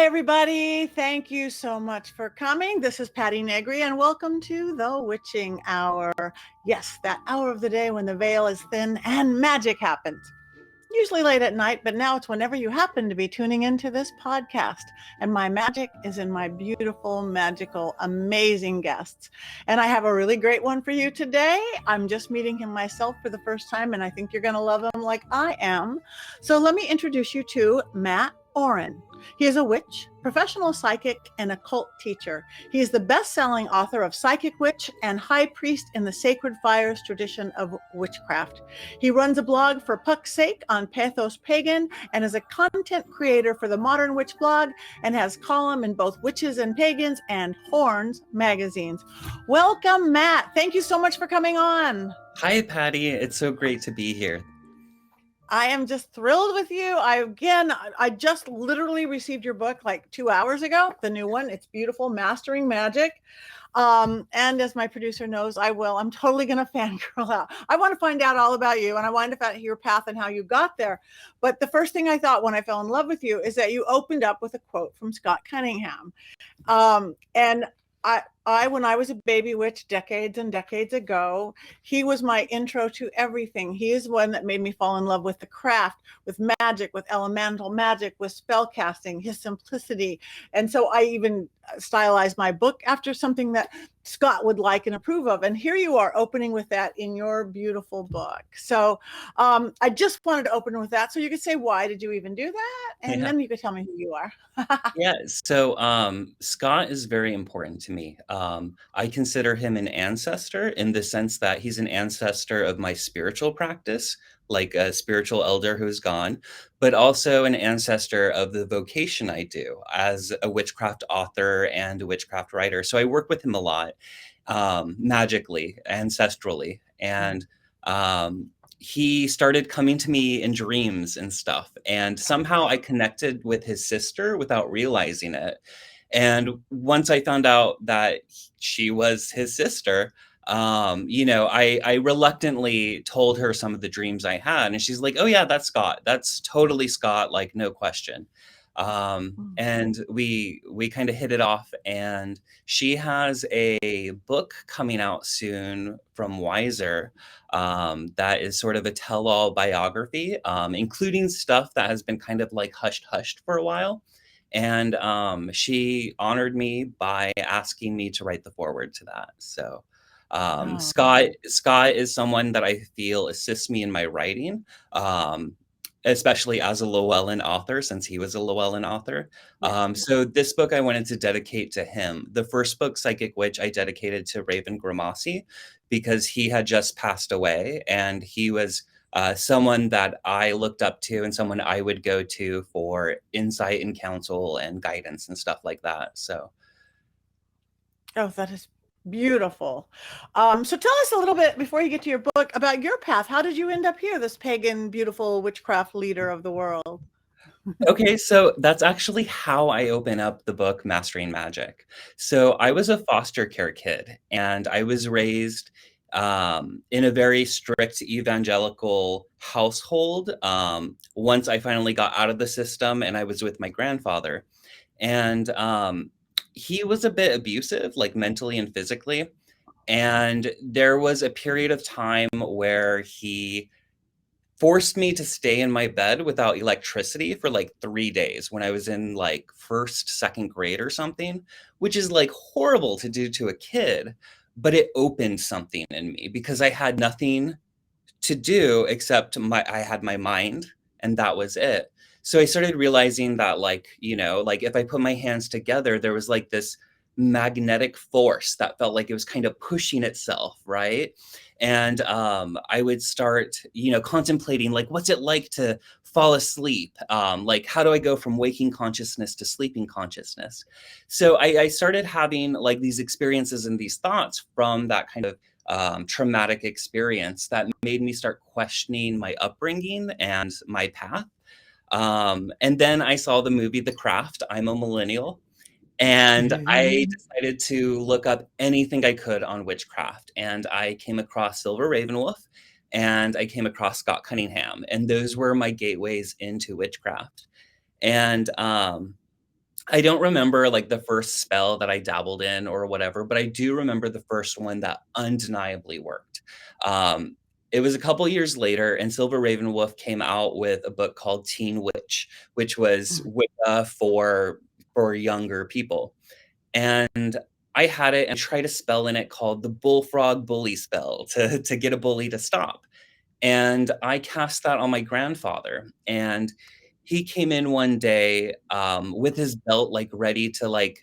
Hi, everybody. Thank you so much for coming. This is Patti Negri, and welcome to the Witching Hour. Yes, that hour of the day when the veil is thin and magic happens. Usually late at night, but now it's whenever you happen to be tuning into this podcast. And my magic is in my beautiful, magical, amazing guests. And I have a really great one for you today. I'm just meeting him myself for the first time, and I think you're going to love him like I am. So let me introduce you to Mat Auryn. He is a witch, professional psychic, and occult teacher. He is the best-selling author of Psychic Witch and High Priest in the Sacred Fires tradition of witchcraft. He runs a blog for Puck's Sake on Pathos Pagan and is a content creator for the Modern Witch blog and has column in both Witches and Pagans and Horns magazines. Welcome, Mat. Thank you so much for coming on. Hi, Patti. It's so great to be here. I am just thrilled with you. I just literally received your book like 2 hours ago, the new one. It's beautiful, Mastering Magick. And as my producer knows, I'm totally going to fangirl out. I want to find out all about you, and I want to find out your path and how you got there. But the first thing I thought when I fell in love with you is that you opened up with a quote from Scott Cunningham. And when I was a baby witch decades and decades ago, he was my intro to everything. He is one that made me fall in love with the craft, with magic, with elemental magic, with spellcasting, his simplicity. And so I even stylized my book after something that Scott would like and approve of. And here you are opening with that in your beautiful book. So I just wanted to open with that so you could say, why did you even do that? And then you could tell me who you are. Yeah, so Scott is very important to me. I consider him an ancestor in the sense that he's an ancestor of my spiritual practice, like a spiritual elder who's gone, but also an ancestor of the vocation I do as a witchcraft author and a witchcraft writer. So I work with him a lot, magically, ancestrally, and he started coming to me in dreams and stuff. And somehow I connected with his sister without realizing it. And once I found out that she was his sister, I reluctantly told her some of the dreams I had. And she's like, oh, yeah, that's Scott. That's totally Scott, like, no question. And we kind of hit it off, and she has a book coming out soon from Wiser that is sort of a tell-all biography, including stuff that has been kind of like hushed for a while. And she honored me by asking me to write the foreword to that. So Scott is someone that I feel assists me in my writing. Especially as a Llewellyn author, since he was a Llewellyn author. So this book I wanted to dedicate to him. The first book, Psychic Witch, I dedicated to Raven Grimassi because he had just passed away, and he was someone that I looked up to and someone I would go to for insight and counsel and guidance and stuff like that. So. Oh, that is beautiful. So tell us a little bit before you get to your book about your path. How did you end up here, this pagan, beautiful witchcraft leader of the world? Okay, so that's actually how I open up the book Mastering Magick. So I was a foster care kid, and I was raised in a very strict evangelical household. Once I finally got out of the system and I was with my grandfather, and he was a bit abusive, like mentally and physically. And there was a period of time where he forced me to stay in my bed without electricity for like 3 days when I was in like second grade or something, which is like horrible to do to a kid, but it opened something in me because I had nothing to do except I had my mind, and that was it. So I started realizing that, like, like if I put my hands together, there was like this magnetic force that felt like it was kind of pushing itself, right? And I would start, contemplating, like, what's it like to fall asleep? Like, how do I go from waking consciousness to sleeping consciousness? So I started having like these experiences and these thoughts from that kind of traumatic experience that made me start questioning my upbringing and my path. And then I saw the movie The Craft. I'm a millennial. And I decided to look up anything I could on witchcraft. And I came across Silver Ravenwolf, and I came across Scott Cunningham. And those were my gateways into witchcraft. And I don't remember like the first spell that I dabbled in or whatever, but I do remember the first one that undeniably worked. Um, it was a couple years later, and Silver Ravenwolf came out with a book called Teen Witch, which was Mhm. Wicca for younger people. And I had it and tried a spell in it called the Bullfrog Bully spell to get a bully to stop. And I cast that on my grandfather, and he came in one day, with his belt, like, ready to, like,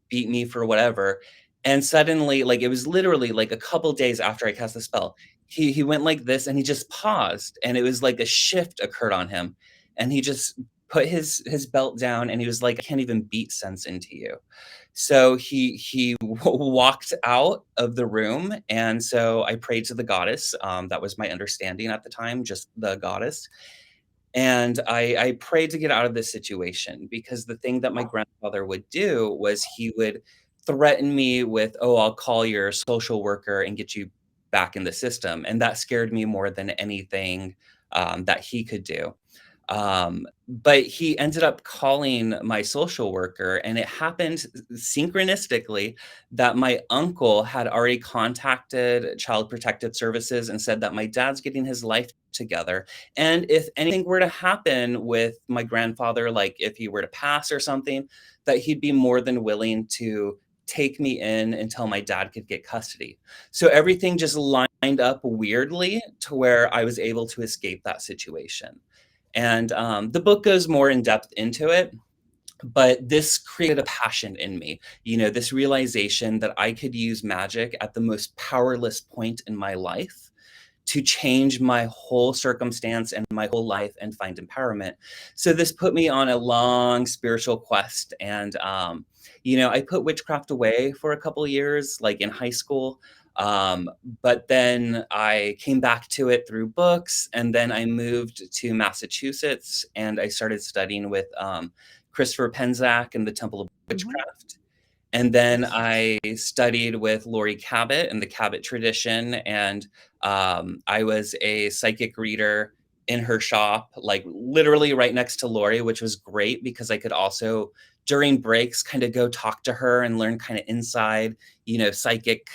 beat me for whatever, and suddenly, like, it was literally, like, a couple days after I cast the spell, he went like this, and he just paused, and it was like a shift occurred on him, and he just put his belt down, and he was like, "I can't even beat sense into you." So he walked out of the room, and so I prayed to the goddess. That was my understanding at the time, just the goddess. And I prayed to get out of this situation because the thing that my grandfather would do was he would threaten me with, "Oh, I'll call your social worker and get you back in the system." And that scared me more than anything that he could do. But he ended up calling my social worker, and it happened synchronistically that my uncle had already contacted Child Protective Services and said that my dad's getting his life together. And if anything were to happen with my grandfather, like if he were to pass or something, that he'd be more than willing to take me in until my dad could get custody. So everything just lined up weirdly to where I was able to escape that situation. And the book goes more in depth into it, but this created a passion in me. You know, this realization that I could use magic at the most powerless point in my life to change my whole circumstance and my whole life and find empowerment. So this put me on a long spiritual quest. And, you know, I put witchcraft away for a couple of years, like in high school. Um, but then I came back to it through books. And then I moved to Massachusetts and I started studying with Christopher Penczak and the Temple of Mhm. Witchcraft. And then Yes. I studied with Lori Cabot and the Cabot tradition, and I was a psychic reader in her shop, like literally right next to Lori, which was great because I could also during breaks kind of go talk to her and learn kind of inside, you know, psychic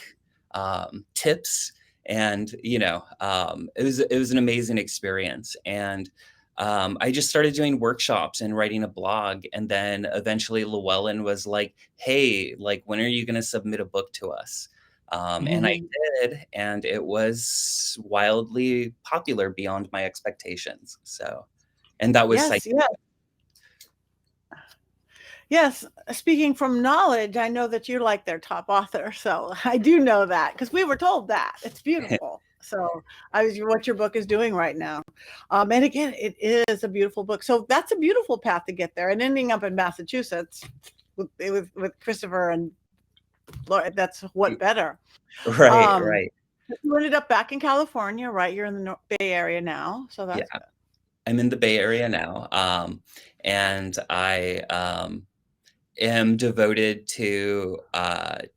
tips. And it was an amazing experience. And I just started doing workshops and writing a blog. And then eventually Llewellyn was like, "Hey, like, when are you going to submit a book to us?" And I Mhm. did. And it was wildly popular beyond my expectations. So, and that was Yes, yes. Yes, speaking from knowledge, I know that you're like their top author, so I do know that because we were told that. It's beautiful. So I was what your book is doing right now. And again, it is a beautiful book. So that's a beautiful path to get there. And ending up in Massachusetts with Christopher and Laura, that's what better. Right, Um, right. you ended up back in California, right? You're in the Bay Area now, so Yeah. that's good. I'm in the Bay Area now. And I am devoted to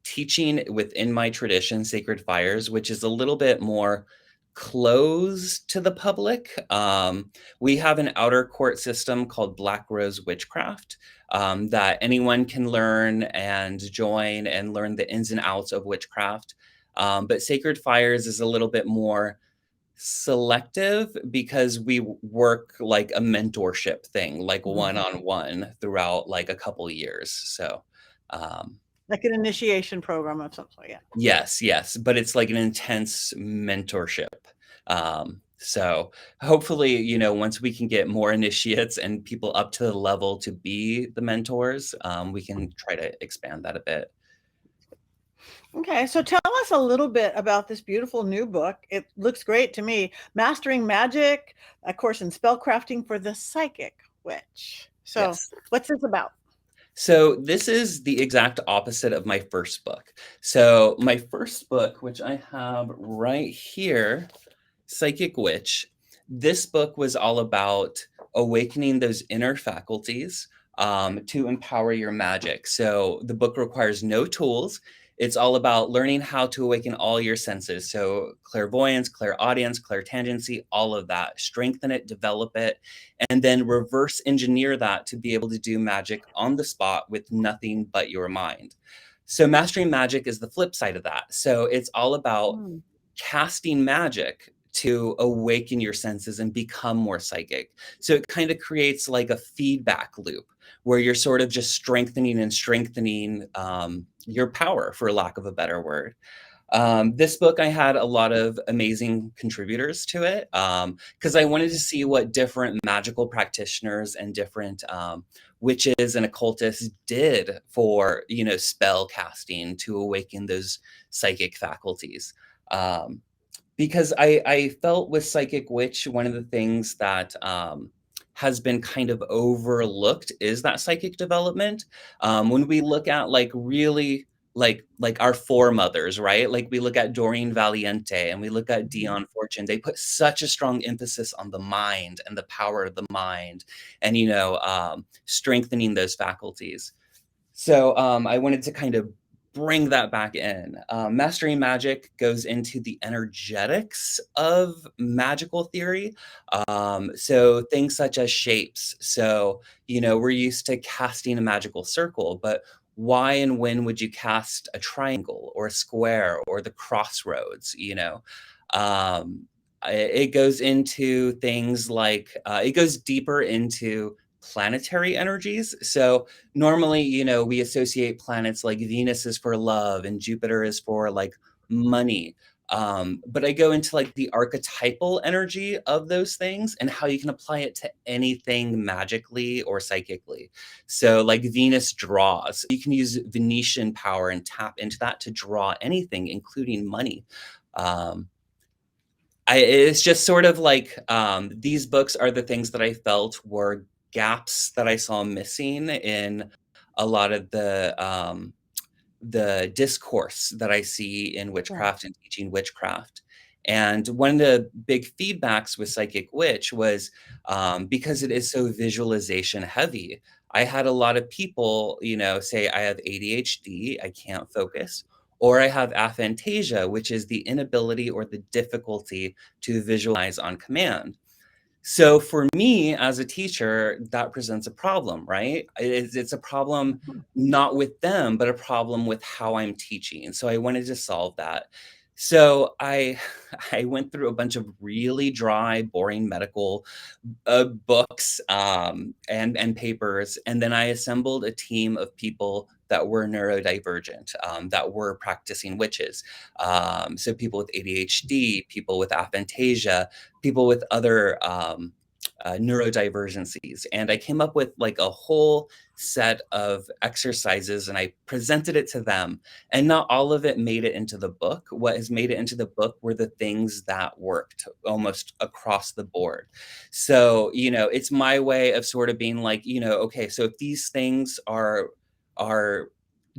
teaching within my tradition, Sacred Fires, which is a little bit more closed to the public. We have an outer court system called Black Rose Witchcraft that anyone can learn and join and learn the ins and outs of witchcraft. But Sacred Fires is a little bit more selective because we work like a mentorship thing, like one Mhm. on one throughout like a couple years. So, um, Like an initiation program of some sort. Yeah. yes, yes, but it's like an intense mentorship. So hopefully, you know, once we can get more initiates and people up to the level to be the mentors, we can try to expand that a bit. Okay, so tell us a little bit about this beautiful new book. It looks great to me. Mastering Magic, a course in spellcrafting for the psychic witch. So, Yes. what's this about? So this is the exact opposite of my first book. So my first book, which I have right here, Psychic Witch, this book was all about awakening those inner faculties to empower your magic. So the book requires no tools. It's all about learning how to awaken all your senses. So clairvoyance, clairaudience, clairtangency, all of that. Strengthen it, develop it, and then reverse engineer that to be able to do magic on the spot with nothing but your mind. So Mastering Magick is the flip side of that. So it's all about Mm. casting magic to awaken your senses and become more psychic. So it kind of creates like a feedback loop where you're sort of just strengthening and strengthening your power, for lack of a better word. This book, I had a lot of amazing contributors to it because I wanted to see what different magical practitioners and different witches and occultists did for, spell casting to awaken those psychic faculties. Um, because I felt with Psychic Witch, one of the things that has been kind of overlooked is that psychic development. When we look at like really like our foremothers, right? Like we look at Doreen Valiente and we look at Mhm. Dion Fortune. They put such a strong emphasis on the mind and the power of the mind, and strengthening those faculties. So I wanted to kind of bring that back in. Mastering Magick goes into the energetics of magical theory. So things such as shapes. So, we're used to casting a magical circle, but why and when would you cast a triangle or a square or the crossroads? It goes into things like, it goes deeper into planetary energies. So normally, we associate planets like Venus is for love and Jupiter is for like money. But I go into like the archetypal energy of those things and how you can apply it to anything magically or psychically. So, like Venus draws, you can use Venetian power and tap into that to draw anything, including money. Um, it's just sort of like these books are the things that I felt were gaps that I saw missing in a lot of the discourse that I see in Right. witchcraft and teaching witchcraft. And one of the big feedbacks with Psychic Witch was because it is so visualization heavy. I had a lot of people, say I have ADHD, I can't focus, or I have aphantasia, which is the inability or the difficulty to visualize on command. So for me as a teacher, that presents a problem, right? It's a problem Mhm. not with them, but a problem with how I'm teaching. And so I wanted to solve that. So I I went through a bunch of really dry, boring medical books and papers, and then I assembled a team of people that were neurodivergent, that were practicing witches. So people with ADHD, people with aphantasia, people with other neurodivergencies, and I came up with like a whole set of exercises, and I presented it to them. And not all of it made it into the book. What has made it into the book were the things that worked almost across the board. So, it's my way of sort of being like, okay, so if these things are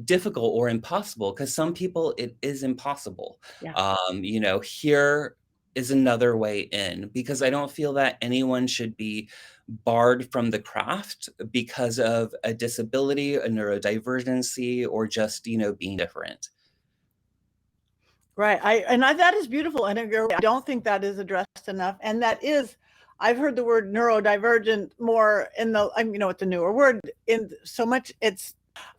difficult or impossible, because some people it is impossible. Yeah. Here is another way in, because I don't feel that anyone should be barred from the craft because of a disability, a neurodivergency, or just, being different. Right. That is beautiful. And I don't think that is addressed enough. And that is, I've heard the word neurodivergent more in the, it's a newer word in so much. It's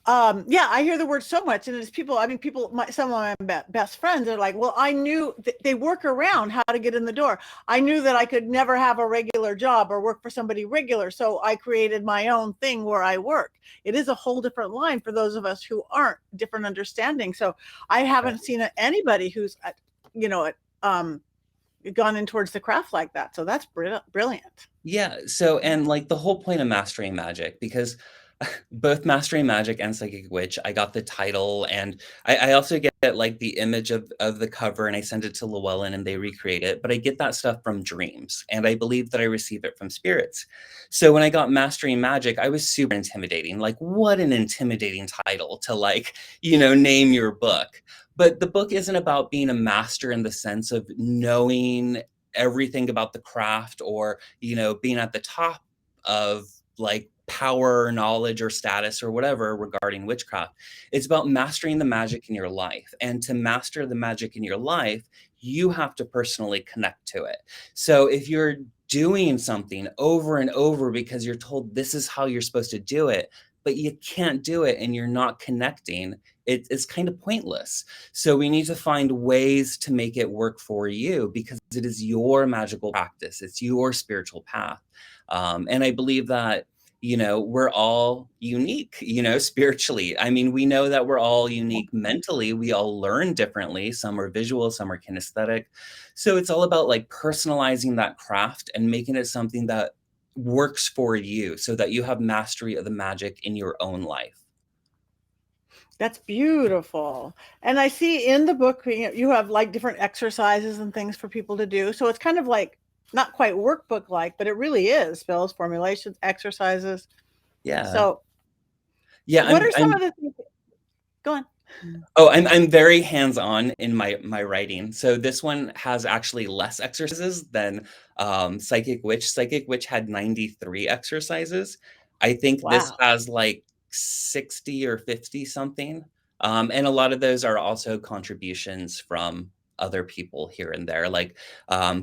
yeah, I hear the word so much, and it's people. I mean, people. Some of my best friends are like, "Well, I knew they work around how to get in the door. I knew that I could never have a regular job or work for somebody regular, so I created my own thing where I work." It is a whole different line for those of us who aren't different understanding. So I haven't seen anybody who's, you know, gone in towards the craft like that. So that's brilliant. Yeah. So, and like the whole point of Mastering Magic, because both Mastering Magic and Psychic Witch, I got the title, and I also get like the image of the cover, and I send it to Llewellyn and they recreate it. But I get that stuff from dreams, and I believe that I receive it from spirits. So when I got Mastering Magic, I was super intimidating. Like, what an intimidating title to like, name your book. But the book isn't about being a master in the sense of knowing everything about the craft or, being at the top of like power or knowledge or status or whatever regarding witchcraft. It's about mastering the magic in your life. And to master the magic in your life, you have to personally connect to it. So if you're doing something over and over because you're told this is how you're supposed to do it, but you can't do it and you're not connecting, it's kind of pointless. So we need to find ways to make it work for you because it is your magical practice. It's your spiritual path. And I believe that, we're all unique, spiritually. I mean, we know that we're all unique mentally. We all learn differently. Some are visual, some are kinesthetic. So it's all about like personalizing that craft and making it something that works for you so that you have mastery of the magic in your own life. That's beautiful. And I see in the book, you have like different exercises and things for people to do. So it's kind of like not quite workbook like, but it really is spells, formulations, exercises. Yeah. So Yeah. what are some of the things? Go on. Oh, I'm very hands-on in my writing. So this one has actually less exercises than Psychic Witch. Psychic Witch had 93 exercises. I think this Wow. has like 60 or 50 something. And a lot of those are also contributions from other people here and there. Like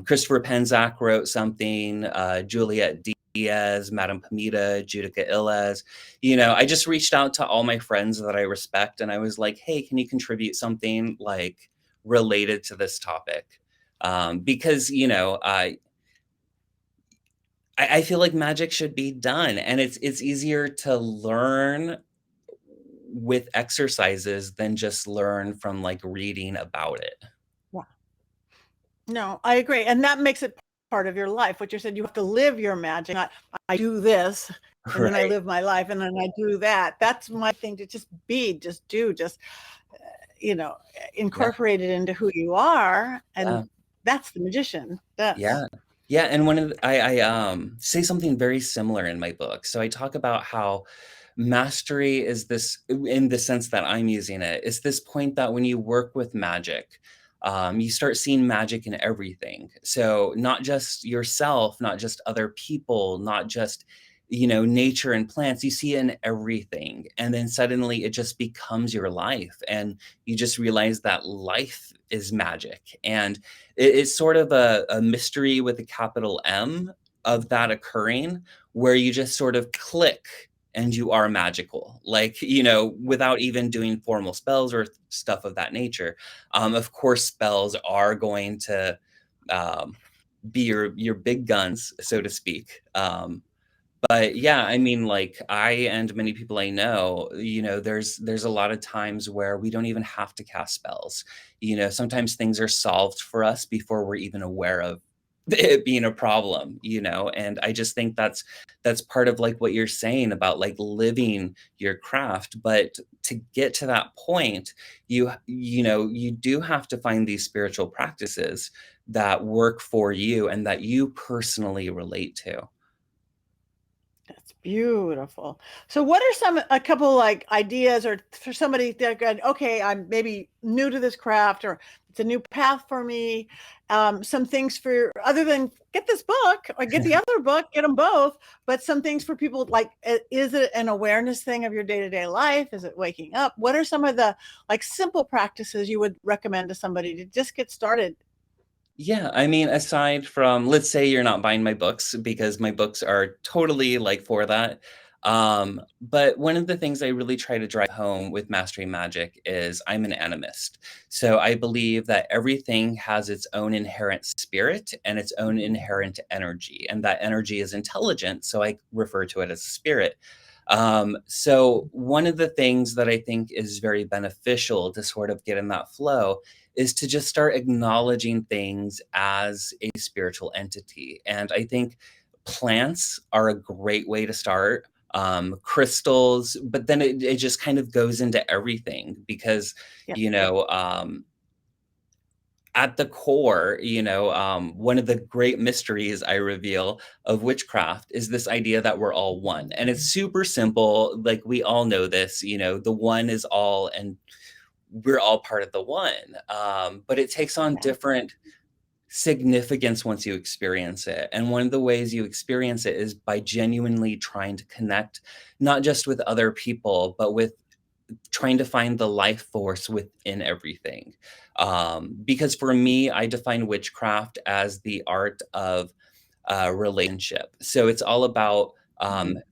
Christopher Penzac wrote something, Juliet Diaz, Madame Pamita, Judica Illes. I just reached out to all my friends that I respect and I was like, hey, can you contribute something like related to this topic? Because, I feel like magic should be done and it's easier to learn with exercises than just learn from like reading about it. Yeah. No, I agree. And that makes it part of your life. What you said, you have to live your magic. Not, I do this and then I Right. live my life and then I do that. That's my thing, to just be, just do, just, Yeah. incorporate it into who you are. Yeah. And that's the magician. Yeah. Yeah, and one of the, I say something very similar in my book. So I talk about how mastery is this, in the sense that I'm using it, is this point that when you work with magic, you start seeing magic in everything. So not just yourself, not just other people, not just, nature and plants, you see it in everything. And then suddenly it just becomes your life. And you just realize that life is magic. And it's sort of a mystery with a capital M of that occurring, where you just sort of click and you are magical, like, without even doing formal spells or stuff of that nature. Of course, spells are going to be your big guns, so to speak. But yeah, I mean, like I and many people I know, there's a lot of times where we don't even have to cast spells. Sometimes things are solved for us before we're even aware of it being a problem, and I just think that's part of like what you're saying about like living your craft. But to get to that point, you do have to find these spiritual practices that work for you and that you personally relate to. That's beautiful. So what are a couple like ideas, or for somebody that going, okay, I'm maybe new to this craft or it's a new path for me. Some things for, other than get this book or get the other book, get them both, but some things for people like, is it an awareness thing of your day-to-day life? Is it waking up? What are some of the like simple practices you would recommend to somebody to just get started? Yeah, I mean, aside from, let's say you're not buying my books because my books are totally like for that. But one of the things I really try to drive home with Mastering Magic is I'm an animist. So I believe that everything has its own inherent spirit and its own inherent energy, and that energy is intelligent. So I refer to it as spirit. So one of the things that I think is very beneficial to sort of get in that flow is to just start acknowledging things as a spiritual entity. And I think plants are a great way to start. Crystals, but then it just kind of goes into everything because, Yeah. at the core, one of the great mysteries I reveal of witchcraft is this idea that we're all one. And it's super simple. Like we all know this, the one is all, and we're all part of the one. But it takes on different significance once you experience it. And one of the ways you experience it is by genuinely trying to connect, not just with other people, but with trying to find the life force within everything. Because for me, I define witchcraft as the art of relationship. So it's all about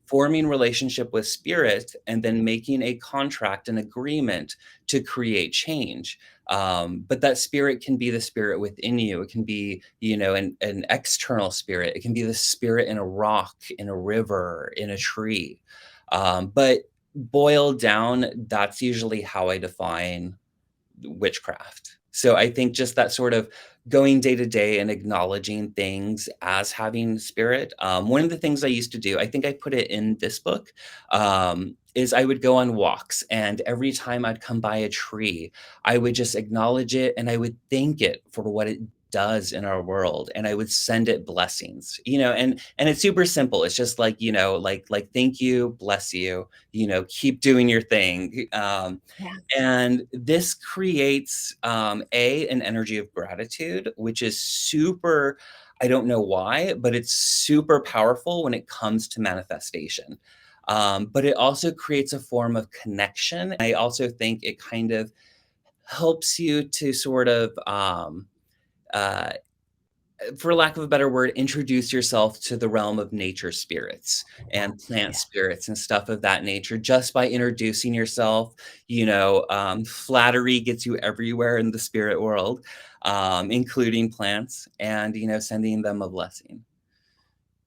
forming relationship with spirit and then making a contract, an agreement to create change. But that spirit can be the spirit within you. It can be, an external spirit. It can be the spirit in a rock, in a river, in a tree. But boiled down, that's usually how I define witchcraft. So I think just that sort of going day to day and acknowledging things as having spirit. One of the things I used to do, I think I put it in this book, is I would go on walks, and every time I'd come by a tree, I would just acknowledge it and I would thank it for what it does in our world, and I would send it blessings, and it's super simple. It's just like, like thank you, bless you, keep doing your thing. Yeah. And this creates an energy of gratitude, which is super, I don't know why, but it's super powerful when it comes to manifestation. But it also creates a form of connection. I also think it kind of helps you to sort of uh, for lack of a better word, introduce yourself to the realm of nature spirits and plant Yeah. spirits and stuff of that nature just by introducing yourself. Flattery gets you everywhere in the spirit world, including plants, and, sending them a blessing.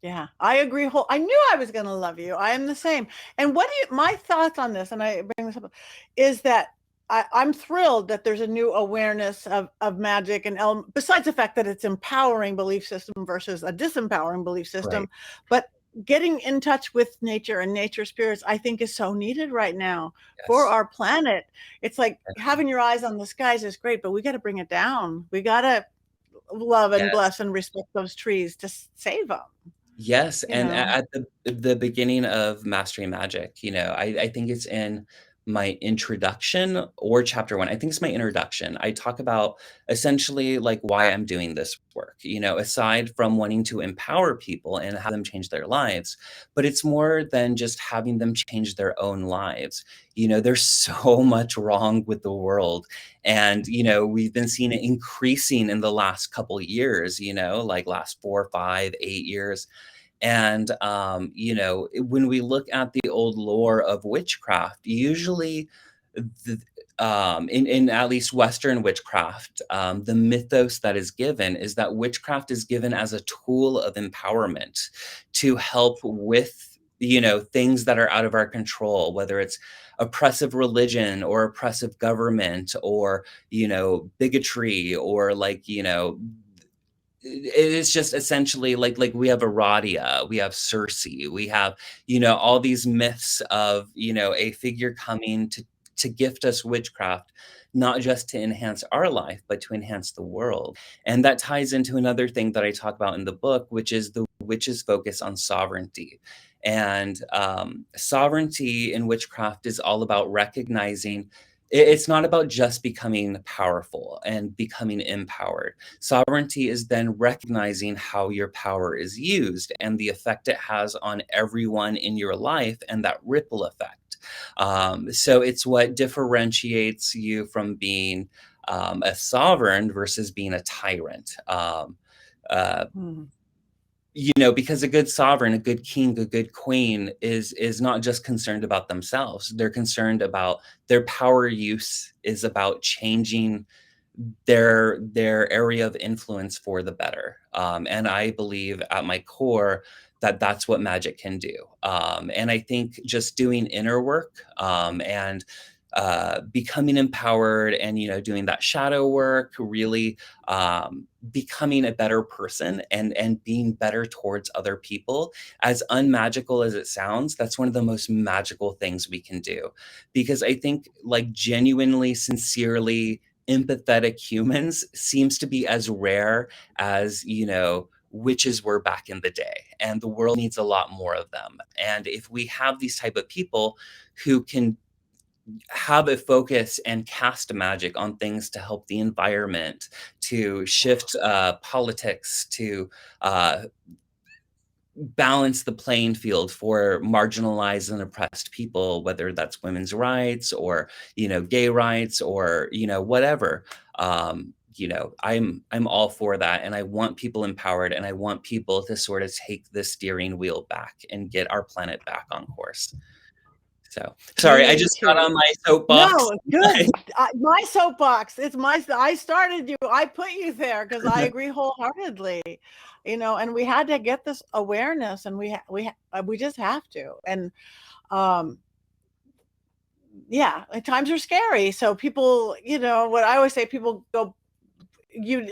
Yeah, I agree. I knew I was going to love you. I am the same. And my thoughts on this, and I bring this up, is that I'm thrilled that there's a new awareness of magic besides the fact that it's empowering belief system versus a disempowering belief Right. system, but getting in touch with nature and nature spirits, I think is so needed right now for Yes. our planet. It's like Definitely. having your eyes on the skies is great, but we got to bring it down. We got to love and Yes. bless and respect those trees to save them. Yes, You and know? at the beginning of Mastering Magic, I think it's in my introduction or chapter 1. I think it's my introduction. I talk about essentially, like, why I'm doing this work, aside from wanting to empower people and have them change their lives, but it's more than just having them change their own lives. There's so much wrong with the world, and, we've been seeing it increasing in the last couple years, like last 4, 5, 8 years. And, when we look at the old lore of witchcraft, usually in at least Western witchcraft, the mythos that is given is that witchcraft is given as a tool of empowerment to help with, things that are out of our control, whether it's oppressive religion or oppressive government or, bigotry or like, it is just essentially like we have Aradia, we have Cersei, we have, all these myths of, a figure coming to gift us witchcraft, not just to enhance our life, but to enhance the world. And that ties into another thing that I talk about in the book, which is the witch's focus on sovereignty. And sovereignty in witchcraft is all about recognizing it's not about just becoming powerful and becoming empowered. Sovereignty is then recognizing how your power is used and the effect it has on everyone in your life and that ripple effect. So it's what differentiates you from being a sovereign versus being a tyrant. Uh, Mhm. because a good sovereign, a good king, a good queen is not just concerned about themselves. They're concerned about their power use is about changing their area of influence for the better. And I believe at my core that that's what magic can do. And I think just doing inner work and becoming empowered and doing that shadow work, really becoming a better person and being better towards other people, as unmagical as it sounds, that's one of the most magical things we can do. Because I think, like, genuinely, sincerely empathetic humans seems to be as rare as, witches were back in the day, and the world needs a lot more of them. And if we have these type of people who can have a focus and cast magic on things to help the environment, to shift politics, to uh, balance the playing field for marginalized and oppressed people, whether that's women's rights or, gay rights or, whatever. I'm all for that. And I want people empowered, and I want people to sort of take the steering wheel back and get our planet back on course. So sorry, I Me just got too. on my soapbox. No, good. My soapbox. It's my. I started you. I put you there because I agree wholeheartedly. And we had to get this awareness, and we just have to. And um, yeah, times are scary. So people, what I always say, people go.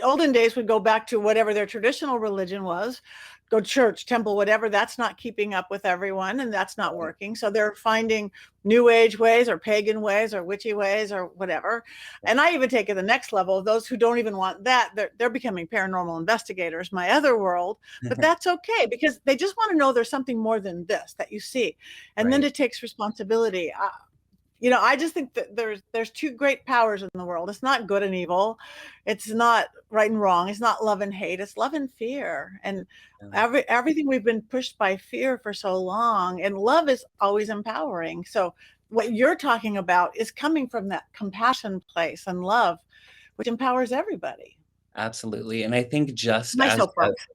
Olden days would go back to whatever their traditional religion was, go church, temple, whatever. That's not keeping up with everyone, and that's not working. So they're finding new age ways or pagan ways or witchy ways or whatever. And I even take it the next level. Those who don't even want that, they're becoming paranormal investigators, my other world. But that's okay, because they just want to know there's something more than this that you see. And then Right. it takes responsibility. I just think that there's two great powers in the world. It's not good and evil. It's not right and wrong. It's not love and hate. It's love and fear. And Yeah. everything, we've been pushed by fear for so long, and love is always empowering. So what you're talking about is coming from that compassion place and love, which empowers everybody. Absolutely. And I think My soapbox.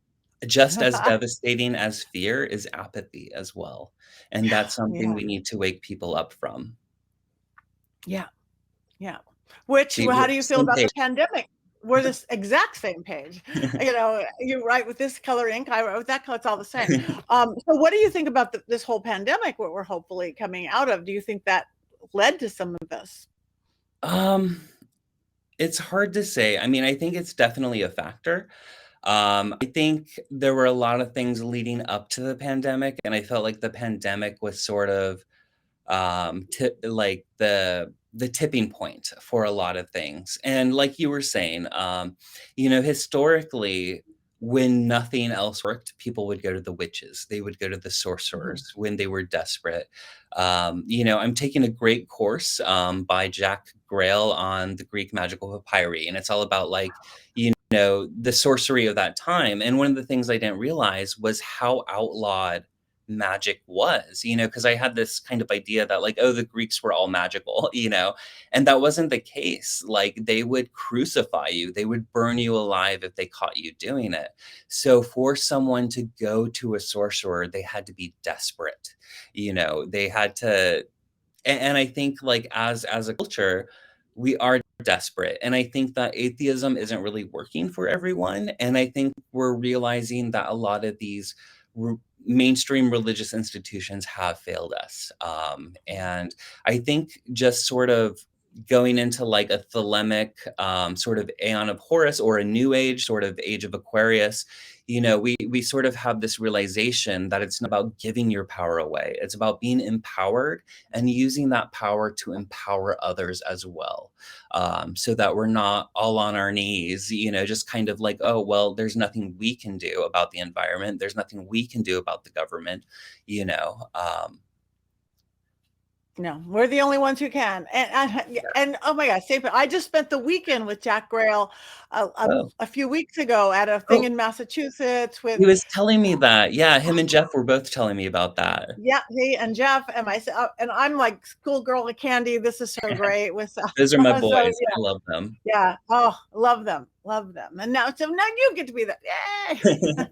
just as devastating as fear is apathy as well. And that's something Yeah. we need to wake people up from. Yeah. Yeah. Which, See, well, we're how on do the you feel same about the page. pandemic? We're this exact same page. You write with this color ink, I write with that color, it's all the same. So what do you think about this whole pandemic, what we're hopefully coming out of? Do you think that led to some of this? Um, it's hard to say. I mean, I think it's definitely a factor. I think there were a lot of things leading up to the pandemic, and I felt like the pandemic was sort of like the tipping point for a lot of things. And like you were saying, historically, when nothing else worked, people would go to the witches. They would go to the Mhm. sorcerers when they were desperate. I'm taking a great course by Jack Grail on the Greek magical papyri, and it's all about like the sorcery of that time. And one of the things I didn't realize was how outlawed magic was, because I had this kind of idea that like, oh, the Greeks were all magical, and that wasn't the case. Like they would crucify you, they would burn you alive if they caught you doing it. So for someone to go to a sorcerer, they had to be desperate. They had to, and I think like as a culture, we are desperate. And I think that atheism isn't really working for everyone. And I think we're realizing that a lot of these mainstream religious institutions have failed us. And I think just sort of going into like a thelemic sort of Aeon of Horus or a new age sort of age of Aquarius, we sort of have this realization that it's not about giving your power away. It's about being empowered and using that power to empower others as well, so that we're not all on our knees, just kind of like, oh, well, there's nothing we can do about the environment. There's nothing we can do about the government, you know. No, we're the only ones who can. And oh my God, same. I just spent the weekend with Jack Grail Oh, a few weeks ago at a thing oh, in Massachusetts with. he was telling me that. Yeah, him and Jeff were both telling me about that. Yeah, he and Jeff and myself, and I'm like schoolgirl with candy. This is so great. With Those are my so boys. I love them. yeah. Oh, love them, love them. And now you get to be that. Yay!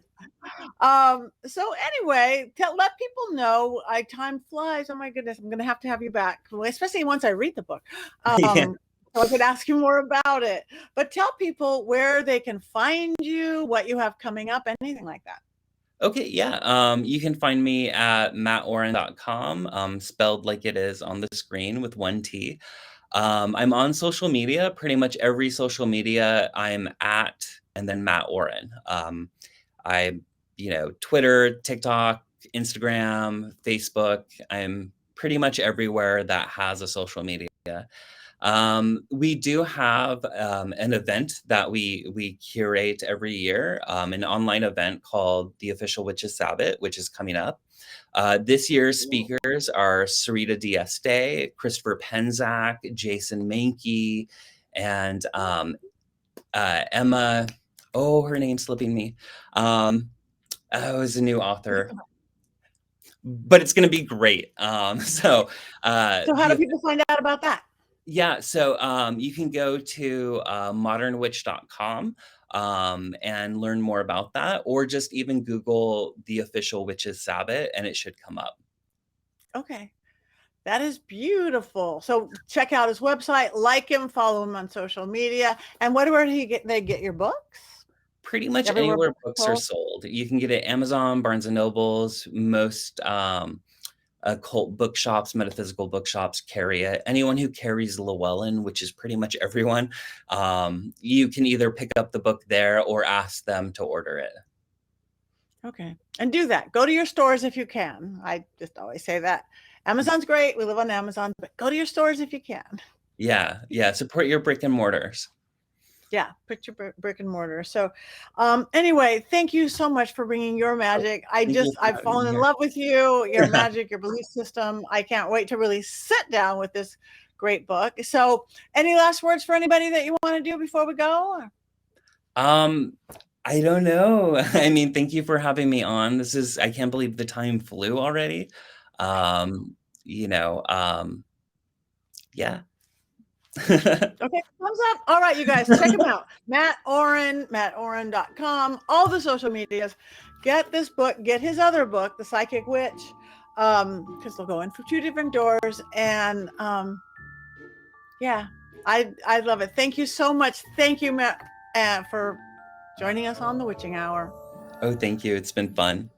So anyway, let people know. Time flies. Oh my goodness, I'm gonna have to have you back, especially once I read the book. Yeah. So I could ask you more about it. But tell people where they can find you, what you have coming up, anything like that. Okay, yeah. You can find me at matauryn.com, spelled like it is on the screen with one T. I'm on social media, pretty much every social media I'm at, and then Mat Auryn. I, Twitter, TikTok, Instagram, Facebook. I'm pretty much everywhere that has a social media. We do have an event that we curate every year, an online event called the Official Witches Sabbath, which is coming up. This year's speakers are Sarita Dieste, Christopher Penzac, Jason Mankey, and Emma. Oh, her name's slipping me. Oh, is a new author, but it's going to be great. So how do people find out about that? Yeah, so you can go to modernwitch.com and learn more about that, or just even Google the Official Witches Sabbath and it should come up. Okay. That is beautiful. So check out his website, like him, follow him on social media. And where do they get your books? Pretty much anywhere books are sold. You can get it at Amazon, Barnes and Nobles, most occult bookshops, metaphysical bookshops carry it. Anyone who carries Llewellyn, which is pretty much everyone, you can either pick up the book there or ask them to order it. Okay. And do that. Go to your stores if you can. I just always say that. Amazon's great. We live on Amazon, but go to your stores if you can. Yeah. Yeah. Support your brick and mortars. Yeah. Put your brick and mortar. So anyway, thank you so much for bringing your magic. I've fallen in love with you, your magic, your belief system. I can't wait to really sit down with this great book. So any last words for anybody that you want to do before we go? I don't know. I mean, thank you for having me on. I can't believe the time flew already. Yeah. Okay, thumbs up. All right, you guys, check him out. Mat Auryn, matauryn.com, all the social medias. Get this book, get his other book, The Psychic Witch, because they'll go in for 2 different doors. And yeah, I love it. Thank you so much. Thank you, Mat, for joining us on the Witching Hour. Oh, thank you. It's been fun.